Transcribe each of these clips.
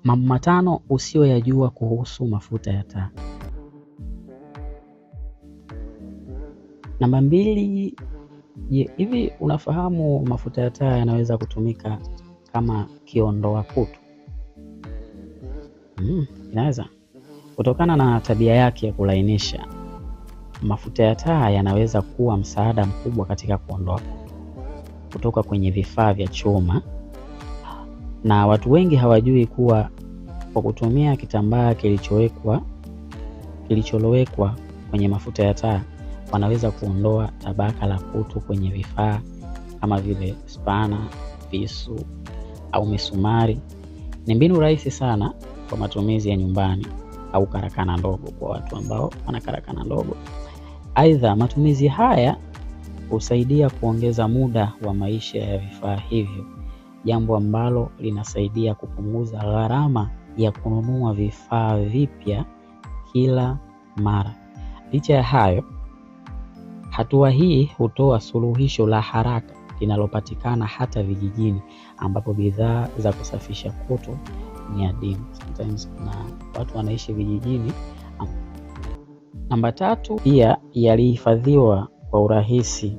Mambo matano usiyoyajua kuhusu mafuta ya taa. Namba 2, hivi unafahamu mafuta ya taa yanaweza kutumika kama kiondoa kutu? Inaweza. Kutokana na tabia yake ya kulainisha, mafuta ya taa yanaweza kuwa msaada mkubwa katika kuondoa kutu kutoka kwenye vifaa vya chuma. Na watu wengi hawajui kuwa kwa kutumia kitambaa kilicholowekwa kwenye mafuta ya taa wanaweza kuondoa tabaka la kutu kwenye vifaa kama vile spana, visu au misumari. Ni mbinu rahisi sana kwa matumizi ya nyumbani au karakana ndogo kwa watu ambao wana karakana ndogo. Aidha, matumizi haya husaidia kuongeza muda wa maisha ya vifaa hivyo, jambo ambalo linasaidia kupunguza gharama ya kununua vifaa vipya kila mara. Licha ya hayo, hatua hii hutoa suluhisho la haraka linalopatikana hata vijijini ambapo bidhaa za kusafisha kutu ni adimu. Sometimes kuna watu wanaishi vijijini. Namba 3, pia yalihifadhiwa kwa urahisi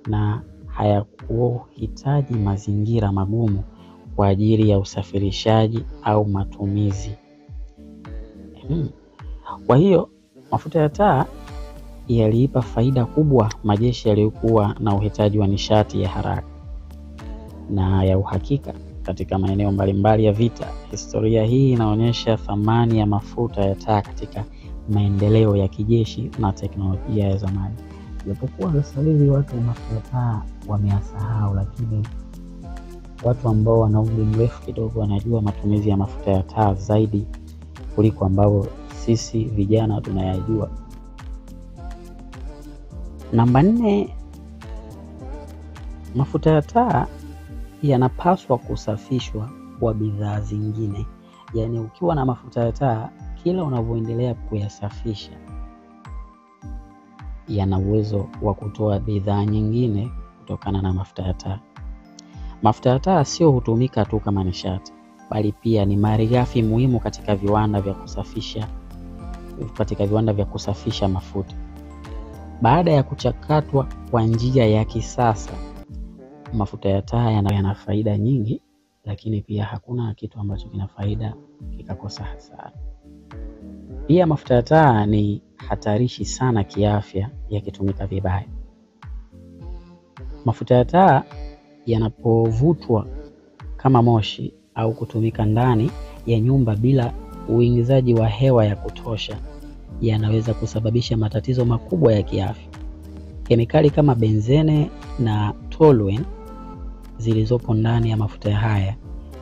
na hayakuhitaji mazingira magumu kwa ajili ya usafirishaji au matumizi. Kwa hiyo mafuta ya taa yaliipa faida kubwa majeshi yaliyokuwa na uhitaji wa nishati ya haraka na ya uhakika katika maeneo mbalimbali ya vita. Historia hii inaonyesha thamani ya mafuta ya taa katika maendeleo ya kijeshi na teknolojia ya zamani. Japokuwa sasa hivi watu mafuta ya taa wameyasahau, lakini watu ambao wana umri mrefu kidogo wanajua matumizi ya mafuta ya taa zaidi kuliko ambao sisi vijana tunayajua. Namba 4, mafuta ya taa yanapaswa kusafishwa kwa bidhaa zingine. Yaani ukiwa na mafuta ya taa, kila unavyoendelea kuyasafisha yana uwezo wa kutoa bidhaa nyingine kutokana na mafuta ya taa. Mafuta ya taa sio hutumika tu kama nishati, bali pia ni malighafi muhimu katika viwanda vya kusafisha mafuta. Baada ya kuchakatwa kwa njia ya kisasa, mafuta ya taa yana faida nyingi, lakini pia hakuna kitu ambacho kina faida kikakosa hasara. Pia mafuta ya taa ni hatarishi sana kiafya yakitumika vibaya. Mafuta ya taa yanapovutwa kama moshi au kutumika ndani ya nyumba bila uingizaji wa hewa ya kutosha, yanaweza kusababisha matatizo makubwa ya kiafya. Kemikali kama benzene na toluene zilizopo ndani ya mafuta haya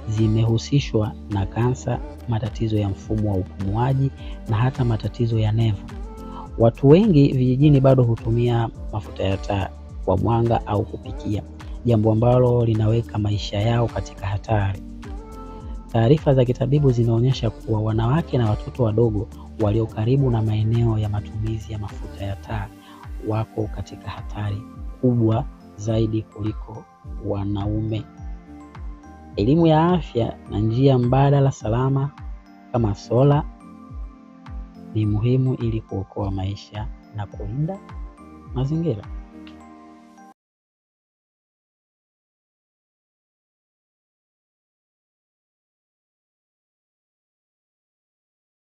zimehusishwa na kansa, matatizo ya mfumo wa upumuaji na hata matatizo ya neva. Watu wengi vijijini bado hutumia mafuta ya taa kwa mwanga au kupikia, jambo ambalo linaweka maisha yao katika hatari. Taarifa za kitabibu zinaonyesha kuwa wanawake na watoto wadogo walio karibu na maeneo ya matumizi ya mafuta ya taa wako katika hatari kubwa zaidi kuliko wanaume. Elimu ya afya na njia mbadala salama kama sola ni muhimu ili kuokoa maisha na kulinda mazingira.